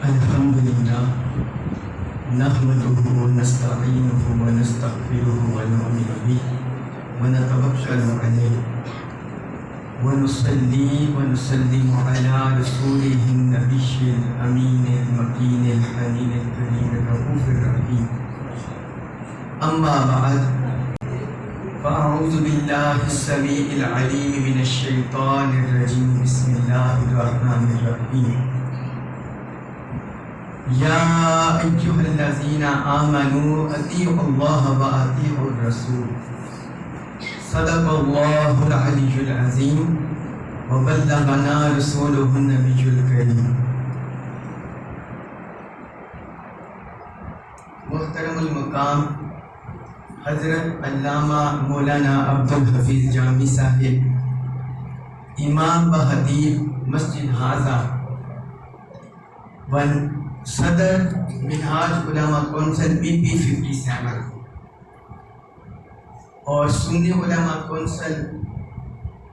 الحمد لله نحمده ونستعينه ونستغفره ونؤمن به ونتوكل عليه ونصلي ونسلم على رسوله النبي الأمين المكين الحنين الكريم الرؤوف الرحيم. أما بعد فأعوذ بالله السميع العليم من الشيطان الرجيم. بسم الله الرحمن الرحيم. يا أيها الذين آمنوا أطيعوا الله وأطيعوا الرسول. صدق الله العلي العظيم وبلغنا رسوله النبي الكريم. محترم المقام حضرت علامہ مولانا عبدالحفیظ جامی صاحب، امام و خطیب مسجد حاضہ ون صدر منہاج علماء کونسل BP 57 اور سنی علماء کونسل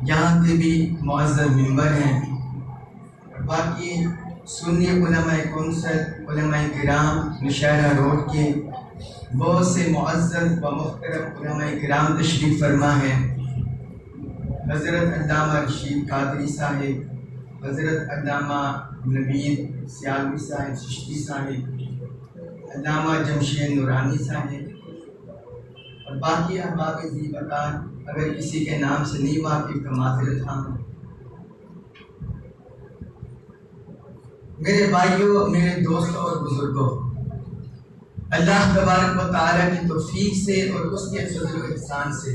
یہاں کے بھی معزز ممبر ہیں، باقی سنی علماء کونسل علماء کرام نشہرہ روڈ کے بہت سے معزز و محترم علماء کرام تشریف فرما ہیں. حضرت علامہ رشید قادری صاحب، حضرت علامہ نوید سیالوی صاحب چشتی صاحب، علامہ جمشید نورانی صاحب اور باقی احباب ذی وقار. اگر کسی کے نام سے نہیں واقف تو معذرت ہاں. میرے بھائیوں، میرے دوستوں اور بزرگوں، اللہ تبارک و تعالیٰ کی توفیق سے اور اس کے فضل و احسان سے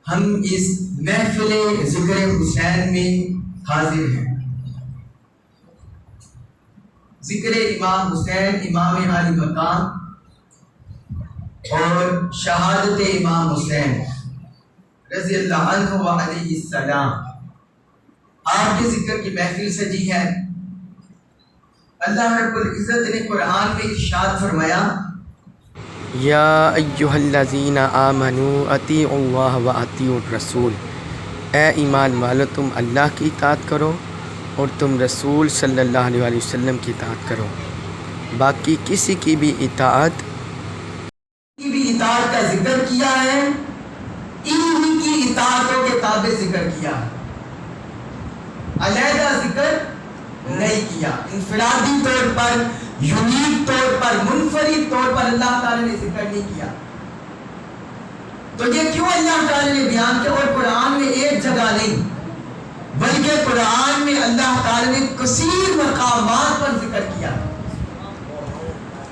ہم اس محفل ذکر حسین میں حاضر ہیں. ذکر امام حسین، امام عالی مقام اور شہادت امام حسین رضی اللہ عنہ و علیہ السلام، آپ کے ذکر کی محفل سجی ہے. اللہ رب العزت نے قرآن میں ارشاد فرمایا، یا ایہا الذین آمنوا اطیعوا اللہ و اطیعوا الرسول. اے ایمان والو، تم اللہ کی اطاعت کرو اور تم رسول صلی اللہ علیہ وسلم کی اطاعت کرو. باقی کسی کی بھی اطاعت کا ذکر کیا ہے، انہی کی اطاعتوں کے تابع ذکر کیا ہے، علیحدہ ذکر نہیں کیا. انفرادی طور پر، یونیک طور پر، منفرد طور پر اللہ تعالی نے ذکر نہیں کیا. تو یہ کیوں اللہ تعالی نے بیان کیا؟ اور قرآن میں ایک جگہ نہیں بلکہ قرآن میں اللہ تعالی نے کثیر مقامات پر ذکر کیا.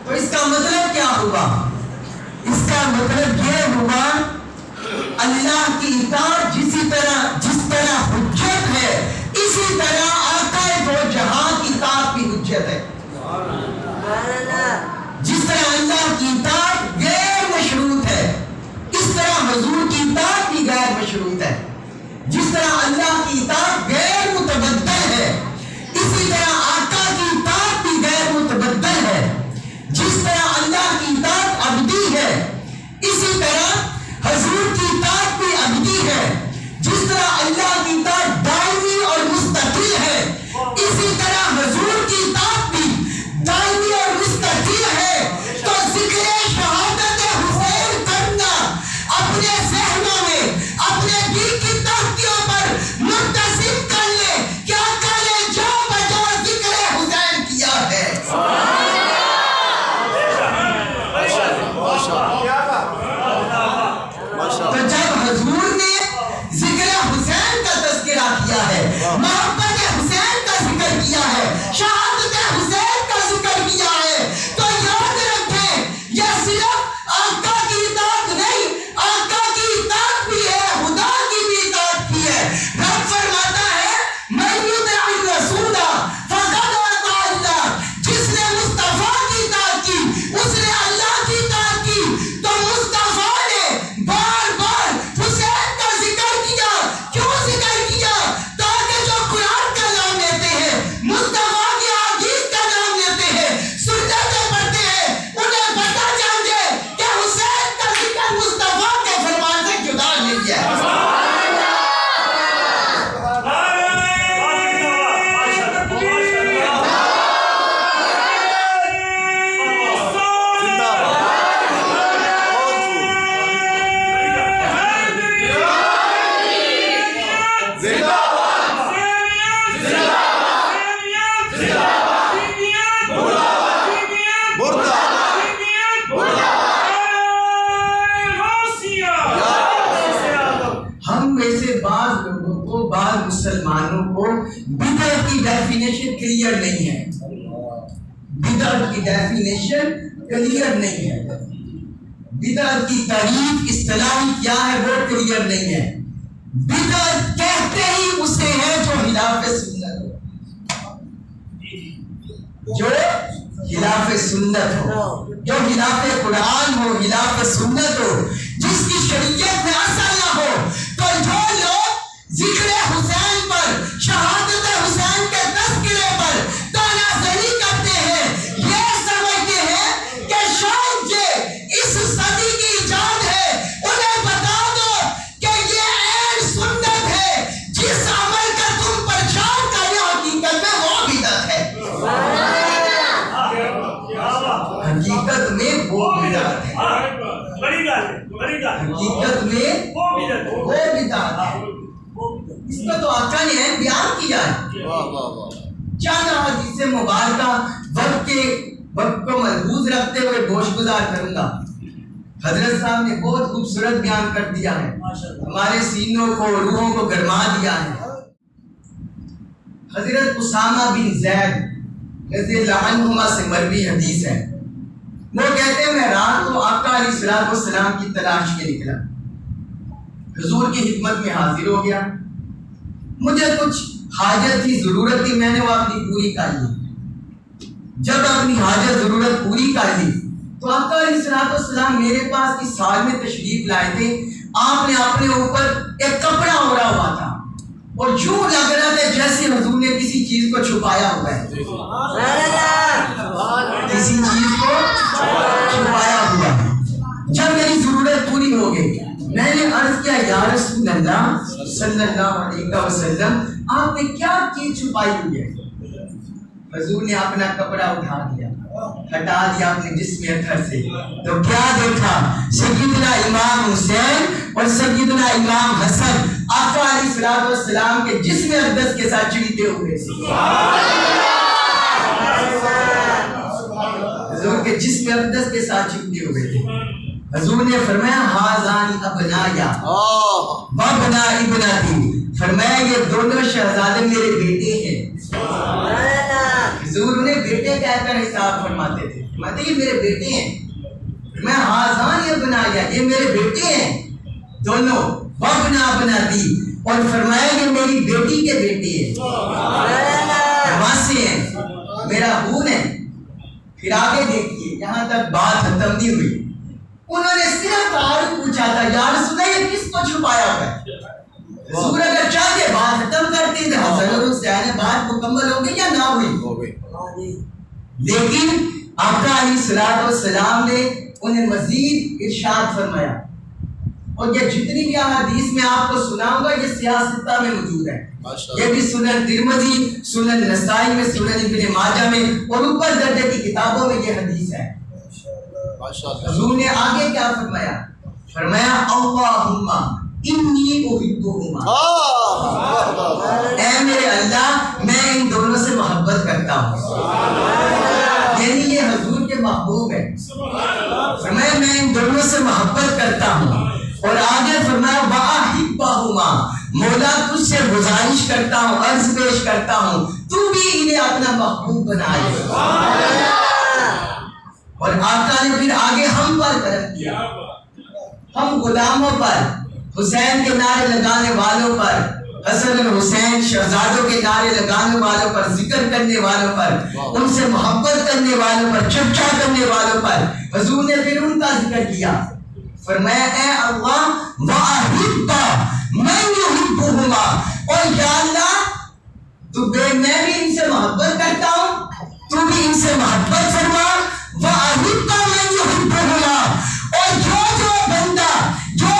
تو اس کا مطلب کیا ہوا؟ اس کا مطلب یہ ہوا اللہ کی اطاعت جس طرح حجت ہے، اسی طرح آقا دو جہاں کی اطاعت بھی حجت ہے. جس طرح اللہ کی اطاعت غیر مشروط ہے، اس طرح حضور کی اطاعت بھی غیر مشروط ہے. جس طرح اللہ کی اطاعت غیر متبدل ہے، اسی طرح آقا کی اطاعت بھی غیر متبدل ہے. جس طرح اللہ کی اطاعت ابدی ہے، اسی طرح حضور کی اطاعت بھی ابدی ہے. جس طرح اللہ کی والوں کو بدعت کی ڈیفینیشن کلیئر نہیں ہے. بدعت کی ڈیفینیشن کلیئر نہیں ہے. بدعت کی تعریف اصطلاحی کیا ہے وہ کلیئر نہیں ہے. بدعت کہتے ہی اسے ہے جو خلاف سنت ہو. جو خلاف سنت ہو, جو خلاف قرآن ہو, خلاف سنت ہو, جس کی شریعت میں اثر نہ ہو. تو جو لوگ ذکر حسین پر, شہادت حسین کے تذکرے پر تانا زنی کرتے ہیں, یہ سمجھتے ہیں کہ شاید یہ اس صدی کی ایجاد ہے. انہیں بتا دو کہ یہ عین سنت ہے. جس عمل کا تم پرچار کر رہے ہو حقیقت میں وہ بدعت ہے. حقیقت میں وہ بدعت ہے. حقیقت میں وہ بدعت ہے. اس کا تو آقا نے بیان کیا ہے. چند حدیث مبارکہ وقت کو ملحوظ رکھتے ہوئے گوش گزار کروں گا. حضرت صاحب نے بہت خوبصورت بیان کر دیا ہے, ہمارے سینوں کو, روحوں کو گرما دیا ہے. حضرت اسامہ بن زید رضی اللہ عنہما سے مروی حدیث ہے. وہ کہتے ہیں میں رات کو آقا علیہ الصلوۃ والسلام کی تلاش کے نکلا, حضور کی خدمت میں حاضر ہو گیا. مجھے کچھ حاجت تھی, ضرورت تھی, میں نے وہ اپنی پوری کر لی. جب اپنی حاجت ضرورت پوری کر لی تو آقا علیہ الصلوۃ والسلام میرے پاس اس حال میں تشریف لائے تھے. آپ نے اپنے اوپر ایک کپڑا اوڑھا ہوا تھا اور یوں لگ رہا تھا جیسے حضور نے کسی چیز کو چھپایا ہوا ہے. کسی چیز کو چھپایا ہوا ہے. جب میری ضرورت پوری ہو گئی میں نے عرض کیا یا رسول اللہ صلی اللہ علیہ وسلم آپ نے کیا چیز چھپائی ہوئی ہے؟ حضور نے اپنا کپڑا اٹھا دیا, ہٹا دیا اپنے جسم اطہر سے. تو کیا دیکھا, سیدنا امام حسین اور سیدنا امام حسن آقا علیہ الصلوۃ والسلام کے جسم اقدس کے ساتھ چمٹے ہوئے. حضور کے جسم اقدس کے ساتھ چمٹے ہوئے تھے. حضور نے فرمایا ہاذان ابنایا وابنا ابناتی, فرمایا یہ دونوں شہزادے میرے بیٹے ہیں. حضور انہیں بیٹے کہہ کر حساب فرماتے تھے, فرماتے یہ میرے بیٹے ہیں. میں ہاذان ابنایا, یہ میرے بیٹے ہیں دونوں, وابنا ابناتی, اور فرمایا یہ میری بیٹی کے بیٹے ہیں, نواسے ہیں, میرا خون ہے. پھر آگے دیکھیے, یہاں تک بات ختم نہیں ہوئی. انہوں نے صرف تعارف پوچھا تھا یا رسول اللہ یہ کس کو چھپایا ہوا ہے. حضور اگر چاہتے بات ختم کرتے تھے, حسن اور حسین بات مکمل ہو گئی یا نہ ہوئی, لیکن آقا علیہ الصلوۃ والسلام نے انہیں مزید ارشاد فرمایا. اور یہ جتنی بھی احادیث میں آپ کو سناؤں گا یہ سیاستہ میں موجود ہے. یہ بھی سنن ترمذی, سنن نسائی میں, سنن ابن ماجہ میں اور اوپر درجے کی کتابوں میں یہ حدیث ہے. حضور نے آگے کیا فرمایا, فرمایا اللہم انی احبہما, اے میرے اللہ میں ان دونوں سے محبت کرتا ہوں. یعنی یہ حضور کے محبوب ہے. فرمایا میں ان دونوں سے محبت کرتا ہوں. اور آگے فرمایا وَأَحِبَّهُمَا, مولا تجھ سے گزارش کرتا ہوں, عرض پیش کرتا ہوں تو بھی انہیں اپنا محبوب بنا لے. اور آقا نے پھر آگے ہم پر کرم کیا, ہم غلاموں پر, حسین کے نعرے لگانے والوں پر, حسن اور حسین شہزادوں کے نعرے لگانے والوں پر, ذکر کرنے والوں پر, ان سے محبت کرنے والوں پر, چرچا کرنے والوں پر حضور نے پھر ان کا ذکر کیا. فرمایا اے اللہ وَأَحِبَّ مَن يُحِبُّهُمَا, اور یا اللہ تو میں بھی ان سے محبت کرتا ہوں, تو بھی ان سے محبت فرما. وَأَحِبَّ مَن يُحِبُّهُمَا, اور جو بندہ, جو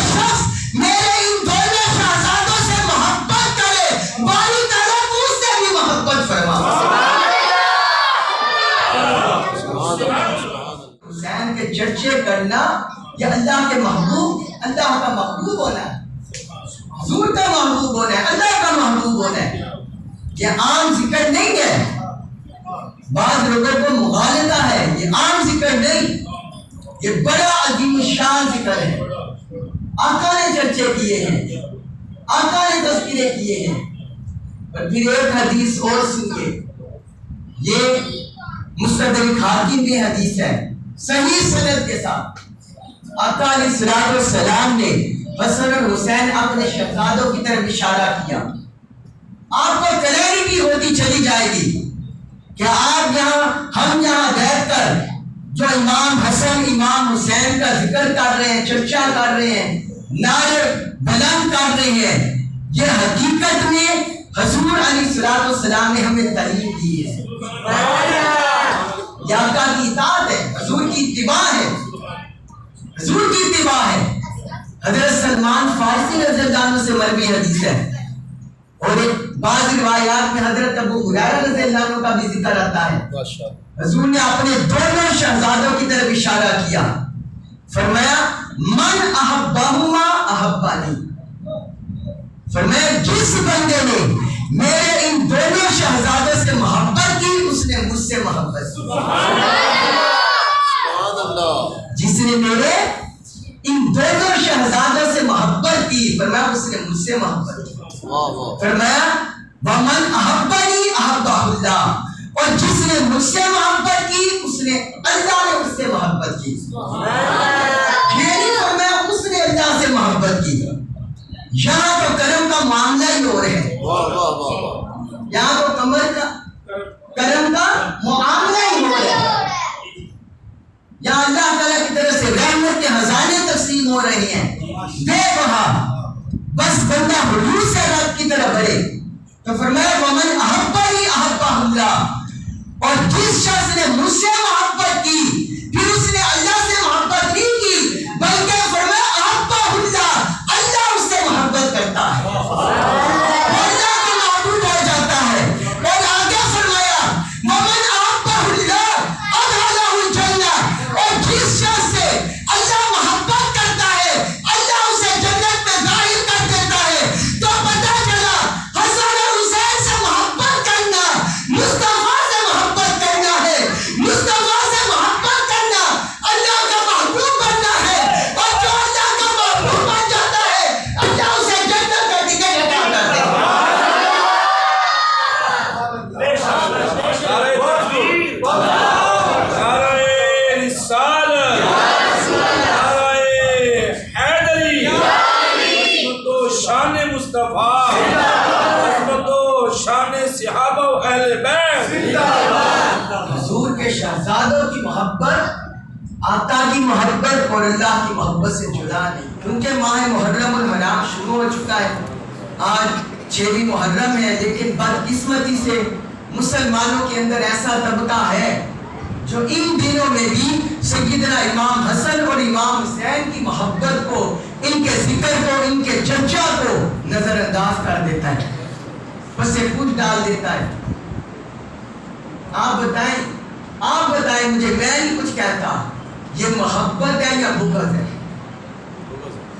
شخص میرے ان دونوں شہزادوں سے محبت کرے باری تعالیٰ تو اس سے بھی محبت فرما. حسین کے چرچے کرنا یہ اللہ کے محبوب, اللہ کا محبوب ہونا ہے, حضور کا محبوب ہونا ہے, اللہ کا محبوب ہونا ہے. یہ عام ذکر نہیں ہے, بعض لوگوں کو مغالطہ ہے, یہ عام ذکر نہیں, یہ بڑا عظیم الشان ذکر ہے. آقا نے چرچے کیے ہیں, آقا نے تذکرے کیے ہیں. اور پھر ایک حدیث اور سنیے، یہ مستدرک حاکم کی حدیث ہے صحیح سند کے ساتھ۔ آقا علیہ الصلوۃ والسلام نے حسن اور حسین اپنے شہزادوں کی طرف اشارہ کیا۔ آپ کو کلیئرٹی ہوتی چلی جائے گی کہ آپ ہم یہاں بیٹھ کر جو امام حسن امام حسین کا ذکر کر رہے ہیں، چرچا کر رہے ہیں، نعرے بلند کر رہے ہیں، یہ حقیقت میں حضور علیہ الصلوۃ والسلام نے ہمیں تعلیم دی ہے۔ یہ آقا کی اطاعت ہے، حضور کی اتباع ہے، حضور کی اتباع ہے۔ حضرت سلمان فارسی رضی اللہ عنہ سے مروی حدیث ہے، اور ایک بعض روایات میں حضرت ابو ہریرہ رضی اللہ عنہ کا بھی ذکر آتا ہے۔ حضور نے اپنے دونوں شہزادوں کی طرف اشارہ کیا، فرمایا من احبہما احبانی، فرمایا جس بندے نے میرے ان دونوں شہزادوں سے محبت کی اس نے مجھ سے محبت کی۔ جس نے میرے ان دونوں شہزادوں سے محبت کی، فرمایا اس نے مجھ سے محبت کی۔ فرمایا ومن احبنی احبہ اللہ، اور جس نے مجھ سے محبت کی اس نے اللہ نے اس سے محبت کی۔ یہ نہیں فرمایا اس نے اللہ سے محبت کی۔ یہاں تو کرم کا معاملہ ہی ہو رہا ہے، یہاں تو کرم کا معاملہ ہی ہو رہا ہے، یہاں اللہ تعالیٰ کی طرف سے رحمت کے خزانے تقسیم ہو رہے ہیں بے بہا۔ بس بندہ حضور سے رب کی طرف بڑھے تو فرمایا ومن احبنی احبہ اللہ، اور جس شخص نے مجھ سے محبت کی پھر اس نے اللہ سے محبت نہیں کی بلکہ فرمایا احبہ اللہ، اللہ اس سے محبت کرتا ہے، اللہ کا معبود ہو جاتا ہے۔ اور آگے فرمایا ومن احبہ اللہ ادخلہ الجنہ، اور جس شخص سے اللہ محبت کرتا ہے اللہ اسے جنت میں داخل کر دیتا ہے۔ تو پتہ چلا حسن اور حسین سے محبت کرنا مصطفیٰ سے محبت کرنا ہے، مصطفیٰ سے محبت کرنا اللہ کا محبوب بننا ہے، اور جو اللہ کا محبوب بن جاتا ہے اللہ اسے جنت کا ٹکٹ عطا کر دیتا ہے۔ حضور کے شہزادوں کی محبت آقا کی محبت اور اللہ کی محبت سے جدا نہیں، کیونکہ ماہ محرم الحرام شروع ہو چکا ہے، آج 6 محرم ہے، لیکن بدقسمتی سے مسلمانوں کے اندر ایسا طبقہ ہے جو ان دنوں میں بھی سیدنا امام حسن اور امام حسین کی محبت کو، ان کے ذکر کو، ان کے چرچا کو نظر انداز کر دیتا ہے، بس خود ڈال دیتا ہے۔ آپ بتائیں مجھے، میں نہیں کچھ کہتا، یہ محبت ہے یا بغض ہے؟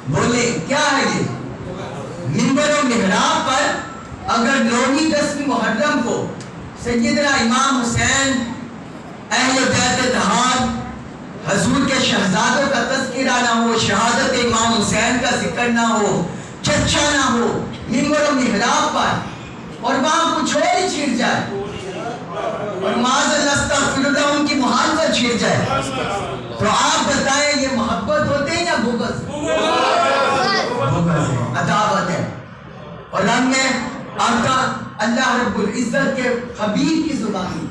بولے کیا ہے یہ؟ منبر و محراب پر اگر 9ویں 10ویں محرم کو سیدنا امام حسین اہل بیت اتحاد حضور کے شہزادوں کا تذکرہ نہ ہو، شہادت امام حسین کا ذکر نہ ہو، چرچا نہ ہو منبر و محراب پر، اور وہاں کچھ اور ہی چھڑ جائے اور معاذ اللہ استغفر اللہ ان کی مخالفت چھڑ جائے، تو آپ بتائیں یہ محبت ہوتے ہیں یا بغض؟ بغض ہے، عداوت ہے۔ اور ہم نے آقا اللہ رب العزت کے حبیب کی زبانی،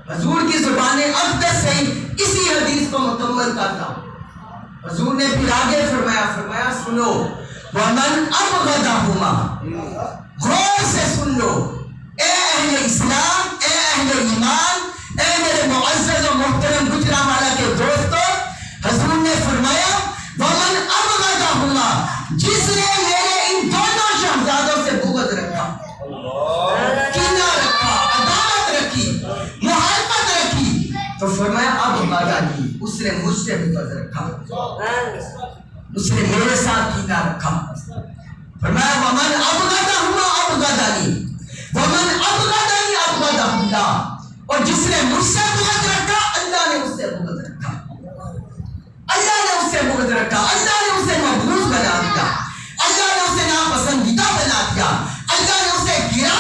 حضور کی زبان اقدس سے اسی حدیث کو مکمل کرتا ہوں۔ حضور نے پھر آگے فرمایا سنو ومن ابغضہما، غور سے سن لو اے اہل اسلام، اے اہل ایمان، اے میرے معزز و محترم گجرانوالہ کے دوستو، حضور نے فرمایا ومن ابغضہما، جس نے میرے ان دونوں شہزادوں سے بغض رکھا، کینہ رکھا، عداوت رکھی، محبت رکھی، تو فرمایا ابغضنی، اس نے مجھ سے بغض رکھا، اس نے میرے ساتھ کینہ رکھا۔ فرمایا ومن ابغضہما ابغضنی ومن ابغضنی ابغضہ اللہ، اور جس نے مجھ سے بغض رکھا اللہ نے اس سے بغض رکھا، اللہ نے اس سے بغض رکھا، اللہ نے اسے مبغوض بنا دیا، اللہ نے اسے ناپسندیدہ بنا دیا، اللہ نے اسے گرا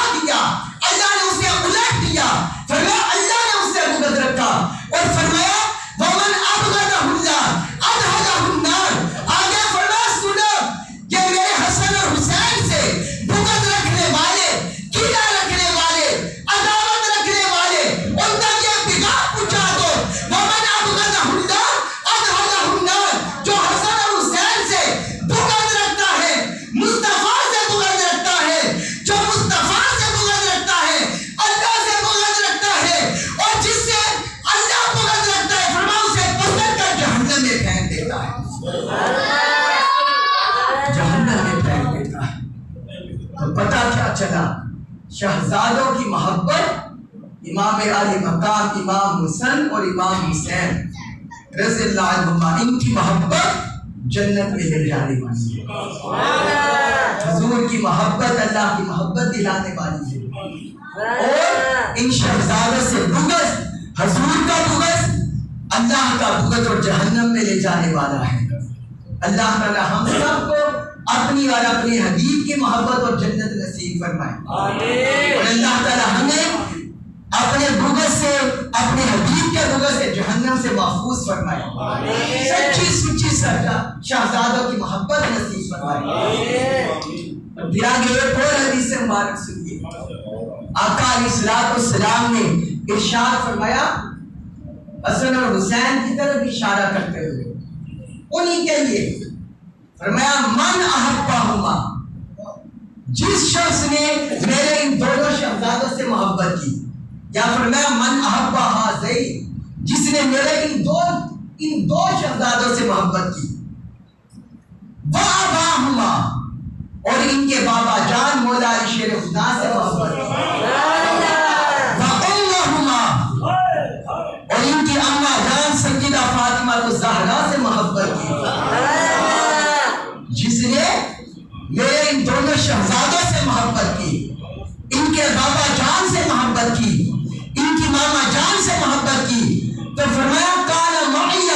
شہزادوں کی محبت امام علی مقام امام حسن اور امام حسین رضی اللہ عنہما، ان کی محبت جنت میں لے جانے والی ہے۔ حضور کی محبت اللہ کی محبت دلانے والی ہے، اور ان شہزادوں سے بغض، حضور کا بغض اللہ کا بغض اور جہنم میں لے جانے والا ہے۔ اللہ تعالی ہم سب کو اپنی اور اپنے حبیب کی محبت اور جنت نصیب فرمائے، اور اللہ تعالی ہمیں اپنے بغض سے، اپنے حبیب کے بغض سے جہنم سے محفوظ فرمائے، سچی سچی شہزادوں کی محبت نصیب فرمائے۔ پھر آگے ایک اور حدیث مبارک سنیے، آقا علیہ الصلوۃ والسلام نے ارشاد فرمایا، حسن اور حسین کی طرف اشارہ کرتے ہوئے انہی کے لیے فرمایا، من احبہما، جس شخص نے میرے ان دونوں شہزادوں سے محبت کی، یا فرمایا من احب ہذین، جس نے میرے ان دو شہزادوں سے محبت کی، واباہما، اور ان کے بابا جان مولا علی شیر خدا سے محبت کی، وامہما، اور ان کی اماں جان سیدہ فاطمہ الزہرا سے محبت کی، جس نے میرے ان دونوں شہزادوں سے محبت کی، ان کے بابا جان سے محبت کی، ان کی ماما جان سے محبت کی، تو فرمایا کان معی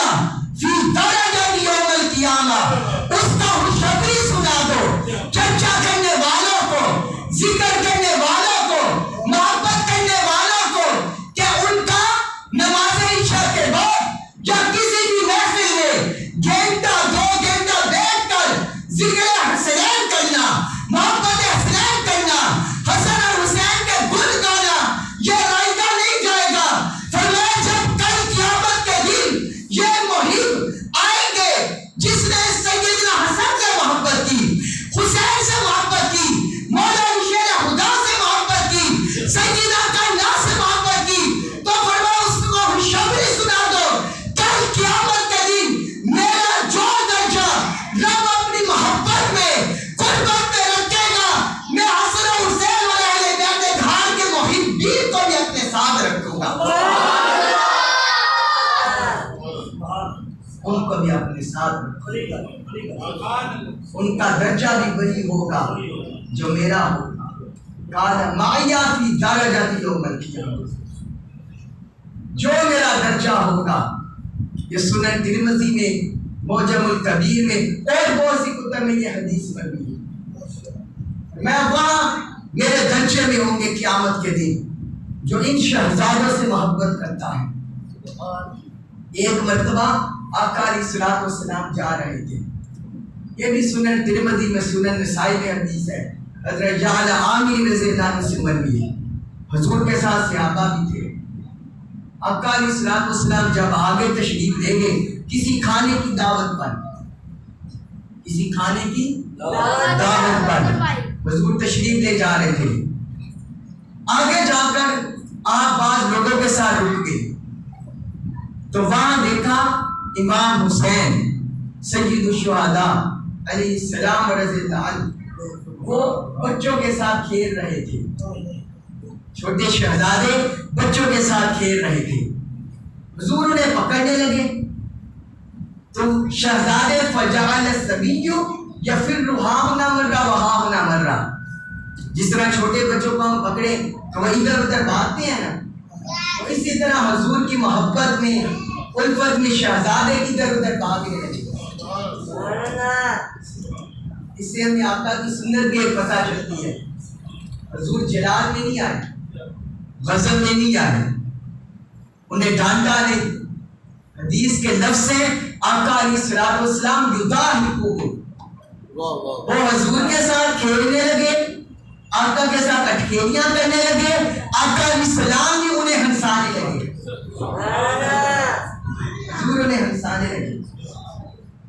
فی درجۃ یوم القیامہ، اس کا خوشخبری سنا دو چرچا کرنے والوں کو، ذکر کرنے والوں کو، محبت کرنے والوں کو، کہ ان کا نماز عشاء کے بعد یا کسی بھی محفل میں گھنٹہ دو گھنٹہ بیٹھ کر ذکر حسنین کرنا، محبت حسنین کرنا، حسن اور حسین کے گل گانا، یہ رائگاں نہیں جائے گا۔ فرمایا جب کل قیامت کے دن یہ محب آئیں گے جس نے سیدنا حسن سے محبت کی، حسین سے محبت کی، مولا شیر خدا سے محبت کی، سیدنا کائنات سے محبت کی، تو فرمایا اس کو خوشخبری سنا دو، کل قیامت کے دن میرا جو درجہ رب اپنی محبت میں قربت میں رکھے گا، میں حسن و حسین اور اہل بیت گھر کے محبین کو بھی اپنے ساتھ رکھوں گا، ان کو بھی اپنے ساتھ رکھوں گا، ان کا درجہ بھی وہی ہوگا جو میرا ہوگا۔ کان معی فی درجۃ یوم القیامہ، جو میرا درجہ ہوگا، یہ سنن ترمذی میں، معجم الکبیر میں اور بہت سی کتب میں یہ حدیث مروی ہے، میں وہاں میرے درجے میں ہوں گے قیامت کے دن جو ان شہزادوں سے محبت کرتا ہے۔ ایک مرتبہ آقا علیہ الصلوۃ والسلام جا رہے تھے، یہ بھی سنن ترمذی میں، سنن نسائی میں حدیث ہے، حضرت جعل عامر رضی اللہ عنہ سے مروی ہے، حضور کے ساتھ صحابہ بھی تھے۔ آقا علیہ الصلوۃ والسلام جب آگے تشریف لے گئے کسی کھانے کی دعوت پر، کسی کھانے کی دعوت پر حضور تشریف لے جا رہے تھے، آگے جا کر آپ بعض لوگوں کے ساتھ رک گئے، تو وہاں دیکھا امام حسین سید الشہداء علیہ السلام رضی اللہ عنہ، وہ بچوں کے ساتھ کھیل رہے تھے، چھوٹے شہزادے بچوں کے ساتھ کھیل رہے تھے، حضور انہیں پکڑنے لگے تو شہزادے فجعل الصبی یفر ہاہنا مرہ وہاہنا مرہ، جس طرح چھوٹے بچوں کو ہم پکڑے تو وہ ادھر ادھر بھاگتے ہیں نا، اسی طرح حضور کی محبت میں، الفت میں شہزادے ادھر ادھر بھاگنے لگے۔ اس سے ہمیں آقا کی سنت بھی ایک پتہ چلتی ہے، حضور جلال میں نہیں آئے، غضب میں نہیں آئے، انہیں ڈانٹا نہیں، حدیث کے لفظ سے آقا علیہ الصلوۃ والسلام یضاحکہ، وہ حضور کے ساتھ کھیلنے لگے، آقا کے ساتھ اٹکیلیاں کرنے لگے، آقا علیہ السلام بھی انہیں ہنسانے لگے، حضور انہیں ہنسانے لگے۔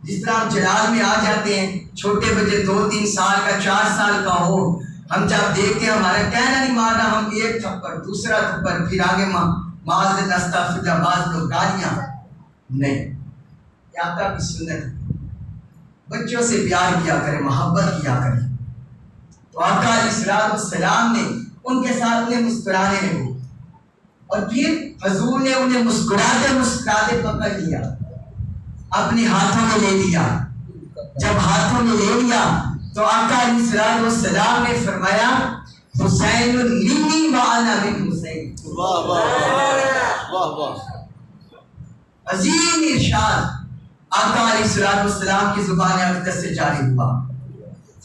جس طرح ہم جلال میں آ جاتے ہیں، چھوٹے بچے 2-3 سال کا، 4 سال کا ہو، ہم جب دیکھتے ہیں ہمارا کہنا نہیں مارنا، ہم ایک تھپڑ دوسرا تھپڑ پھر آگے معاذ استغفر بعض لوگ گالیاں نہیں، یہ آقا کی سنت ہے۔ بچوں سے پیار کیا کرے، محبت کیا کرے۔ تو آقا علیہ السلام نے ان کے ساتھ انہیں مسکرانے لگے، اور پھر حضور نے انہیں مسکراتے مسکراتے پکڑ لیا، اپنے ہاتھوں میں لے لیا۔ جب ہاتھوں میں لے لیا تو آقا علیہ السلام نے فرمایا حسین منی وانا من حسین۔ عظیم ارشاد آقا علیہ السلام کی زبان اقدس سے جاری ہوا،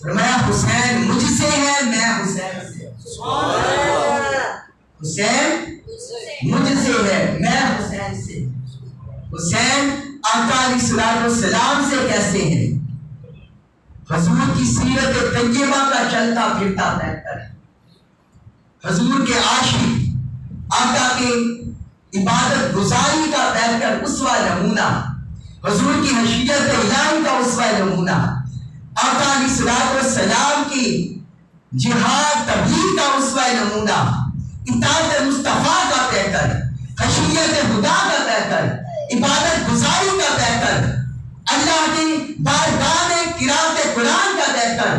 فرمایا حسین مجھ سے ہے، میں حسین سے۔ حسین مجھ سے ہے، میں حسین سے۔ حسین آقا علیہ السلام سے کیسے ہیں؟ حضور کی سیرت طیبہ کا چلتا پھرتا بہتر ہے، حضور کے عاشق، آقا کے عبادت گزاری کا بہتر اسوہ نمونہ، حضور کی حشیت الہی کا اسوہ نمونہ، آقا علیہ السلام کی جہاد تبلیغ کا اسوہ نمونہ، اطاعت مصطفیٰ کا بہتر، خشیت خدا کا بہتر، عبادت گزاری کا بہتر، اللہ کی بارگاہ میں قرات قرآن کا بہتر،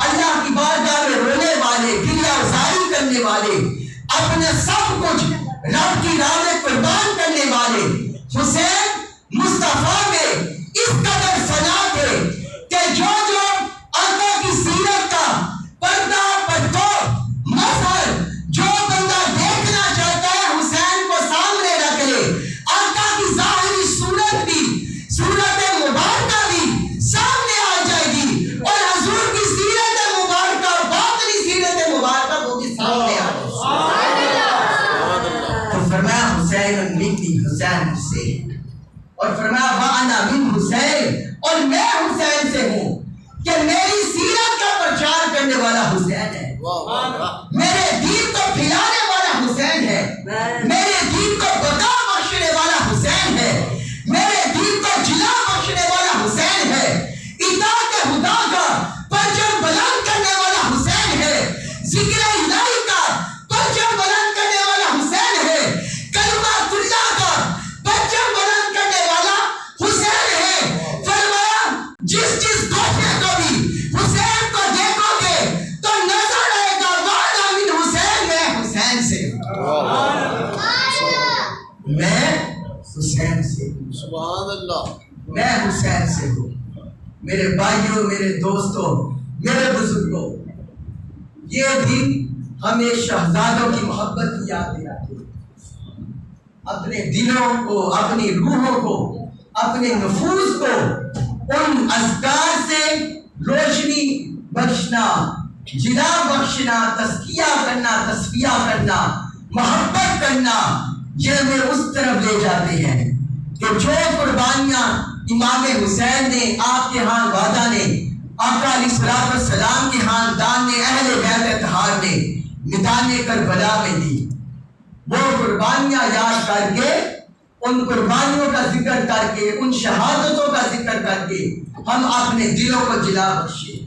اللہ کی بارگاہ میں رونے والے، گریہ زاری کرنے والے، اپنے سب کچھ رب کی راہ میں قربان کرنے والے حسین مصطفیٰ میں اس قدر فنا تھے کہ جو آقا کی سیرت کا پردہ پرتو مظہر جو بندہ دیکھنا چاہتا ہے حسین کو سامنے رکھ لے، آقا کی ظاہری صورت بھی، صورت مبارکہ بھی سامنے آ جائے گی، اور حضور کی سیرت مبارکہ، باطنی سیرت مبارکہ وہ بھی سامنے آ جائے گی۔ تو فرمایا حسین منی، حسین سے، اور فرمایا وانا من حسین، اور میں حسین سے ہوں کہ میری سیرت کا پرچار کرنے والا حسین ہے، میرے دین کو پھیلانے والا حسین ہے، میرے دین کو بقا بخشنے والا حسین ہے، میرے دین کو جلا بخشنے والا حسین ہے، اطاعت خدا کا پرچم بلند کرنے والا حسین ہے، ذکر الہی کا پرچم بلند کرنے والا حسین ہے، کلمہ اللہ کا پرچم بلند کرنے والا حسین ہے۔ فرمایا جس گوشے کو بھی حسین کو دیکھو گے تو نظر آئے گا وانا من حسین، میں حسین سے، میں حسین سے، سبحان اللہ، میں حسین سے ہوں۔ میرے بھائیوں، میرے دوستوں، میرے بزرگوں، یہ دن ہمیں شہزادوں کی محبت کی یاد دلاتے ہیں۔ اپنے دلوں کو، اپنی روحوں کو، اپنے نفوس کو ان اذکار سے روشنی بخشنا، جلا بخشنا، تزکیہ کرنا، تصفیہ کرنا، محبت کرنا، یہ ہمیں اس طرف لے جاتے ہیں کہ جو قربانیاں امام حسین نے، آپ کے ہاں وعدہ نے، آقا علیہ السلام کے خاندان نے، اہل بیت اطہار نے میدان کربلا میں دی، وہ قربانیاں یاد کر کے، ان قربانیوں کا ذکر کر کے، ان شہادتوں کا ذکر کر کے ہم اپنے دلوں کو جلا بخشے،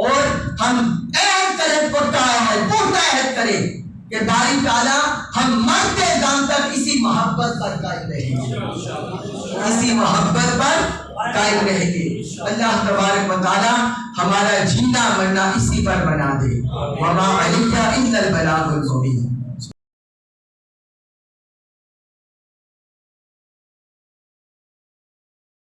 اور ہم عہد کریں، پختہ عہد کریں کہ باری تعالیٰ ہم مرتے دم تک اسی محبت پر قائم رہیں گے، اسی محبت پر قائم رہیں گے۔ اللہ تبارک و تعالیٰ ہمارا جینا مرنا اسی پر بنا دے۔ وما علیہ الا البلاغ المبین۔